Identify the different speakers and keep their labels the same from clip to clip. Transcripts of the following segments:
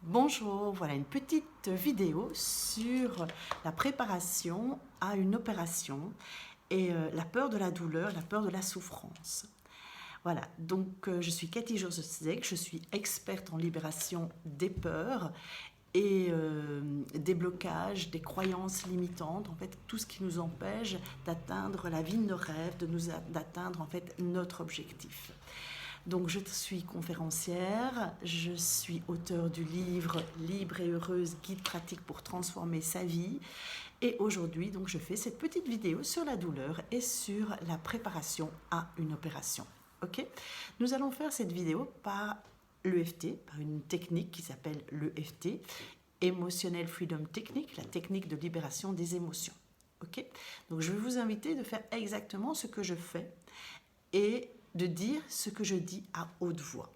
Speaker 1: Bonjour, voilà une petite vidéo sur la préparation à une opération et la peur de la douleur, la peur de la souffrance. Voilà, donc je suis Cathy Josezek, je suis experte en libération des peurs et des blocages, des croyances limitantes, en fait tout ce qui nous empêche d'atteindre la vie de nos rêves, d'atteindre en fait notre objectif. Donc je suis conférencière, je suis auteure du livre Libre et heureuse, guide pratique pour transformer sa vie. Et aujourd'hui, donc je fais cette petite vidéo sur la douleur et sur la préparation à une opération. Ok ? Nous allons faire cette vidéo par l'EFT, par une technique qui s'appelle l'EFT, Emotional Freedom Technique, la technique de libération des émotions. Ok ? Donc je vais vous inviter de faire exactement ce que je fais et de dire ce que je dis à haute voix.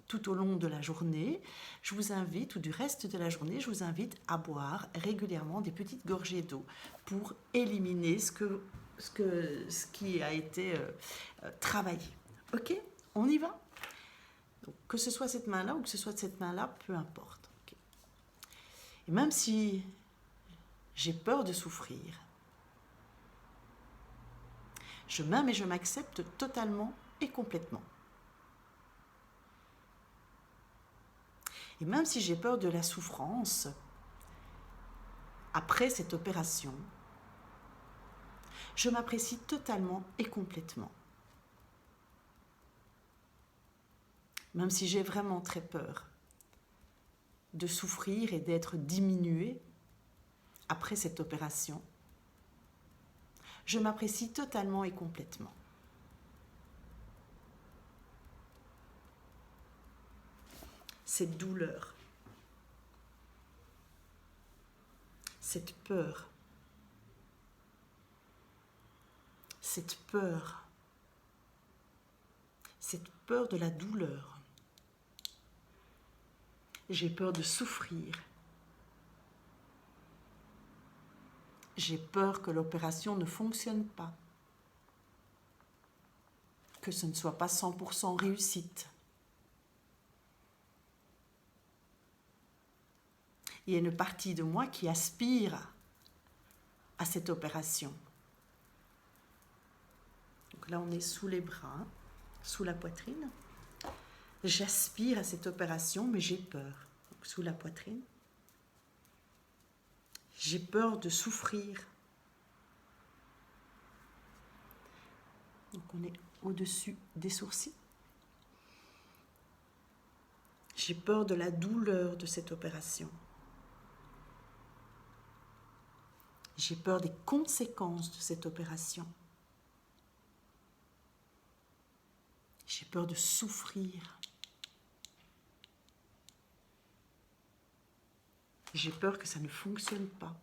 Speaker 1: Tout au long de la journée, je vous invite, ou du reste de la journée, je vous invite à boire régulièrement des petites gorgées d'eau pour éliminer ce qui a été travaillé. Ok ? On y va ? Donc, que ce soit cette main-là ou que ce soit cette main-là, peu importe. Okay. Et même si j'ai peur de souffrir, je m'aime et je m'accepte totalement et complètement. Et même si j'ai peur de la souffrance, après cette opération, je m'apprécie totalement et complètement. Même si j'ai vraiment très peur de souffrir et d'être diminuée après cette opération, je m'apprécie totalement et complètement. Cette douleur, cette peur de la douleur. J'ai peur de souffrir. J'ai peur que l'opération ne fonctionne pas, que ce ne soit pas 100% réussite. Il y a une partie de moi qui aspire à cette opération. Donc là, on est sous les bras, sous la poitrine. J'aspire à cette opération, mais j'ai peur. Donc, sous la poitrine. J'ai peur de souffrir. Donc on est au-dessus des sourcils. J'ai peur de la douleur de cette opération. J'ai peur des conséquences de cette opération. J'ai peur de souffrir. J'ai peur que ça ne fonctionne pas.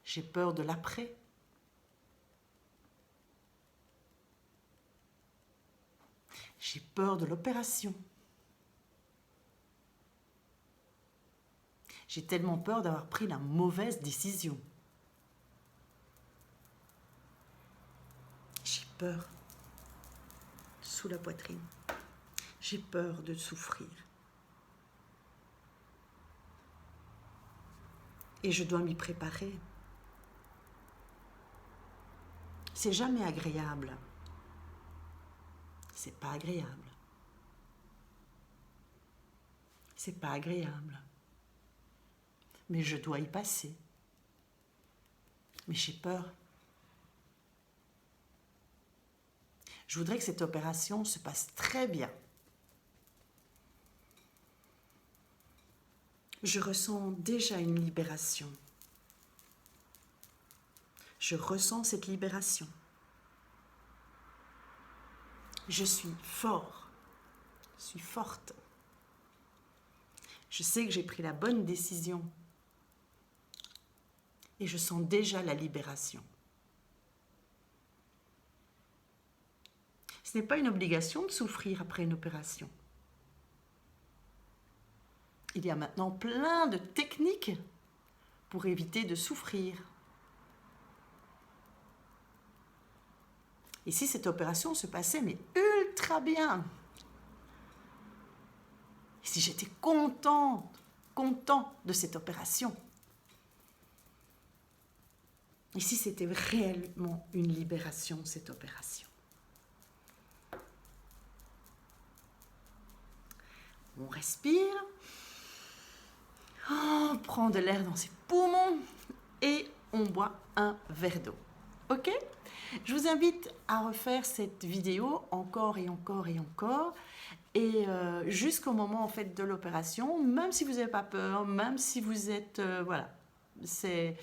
Speaker 1: J'ai peur de l'après. J'ai peur de l'opération. J'ai tellement peur d'avoir pris la mauvaise décision. J'ai peur sous la poitrine. J'ai peur de souffrir. Et je dois m'y préparer. C'est jamais agréable. C'est pas agréable. C'est pas agréable. Mais je dois y passer. Mais j'ai peur. Je voudrais que cette opération se passe très bien. Je ressens déjà une libération. Je ressens cette libération. Je suis fort. Je suis forte. Je sais que j'ai pris la bonne décision. Et je sens déjà la libération. Ce n'est pas une obligation de souffrir après une opération. Il y a maintenant plein de techniques pour éviter de souffrir. Ici, cette opération se passait mais ultra bien. Ici, j'étais content de cette opération. Ici, c'était réellement une libération, cette opération. On respire. On prend de l'air dans ses poumons et on boit un verre d'eau. Ok? Je vous invite à refaire cette vidéo encore et encore et encore. Et jusqu'au moment en fait de l'opération, même si vous n'avez pas peur, même si vous êtes... voilà, c'est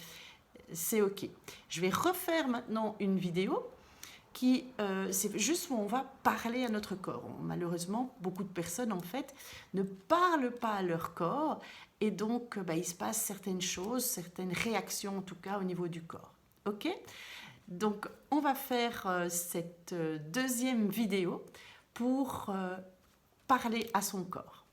Speaker 1: ok. Je vais refaire maintenant une vidéo qui, c'est juste où on va parler à notre corps. Malheureusement, beaucoup de personnes en fait ne parlent pas à leur corps et donc il se passe certaines choses, certaines réactions en tout cas au niveau du corps. Ok? Donc on va faire cette deuxième vidéo pour parler à son corps.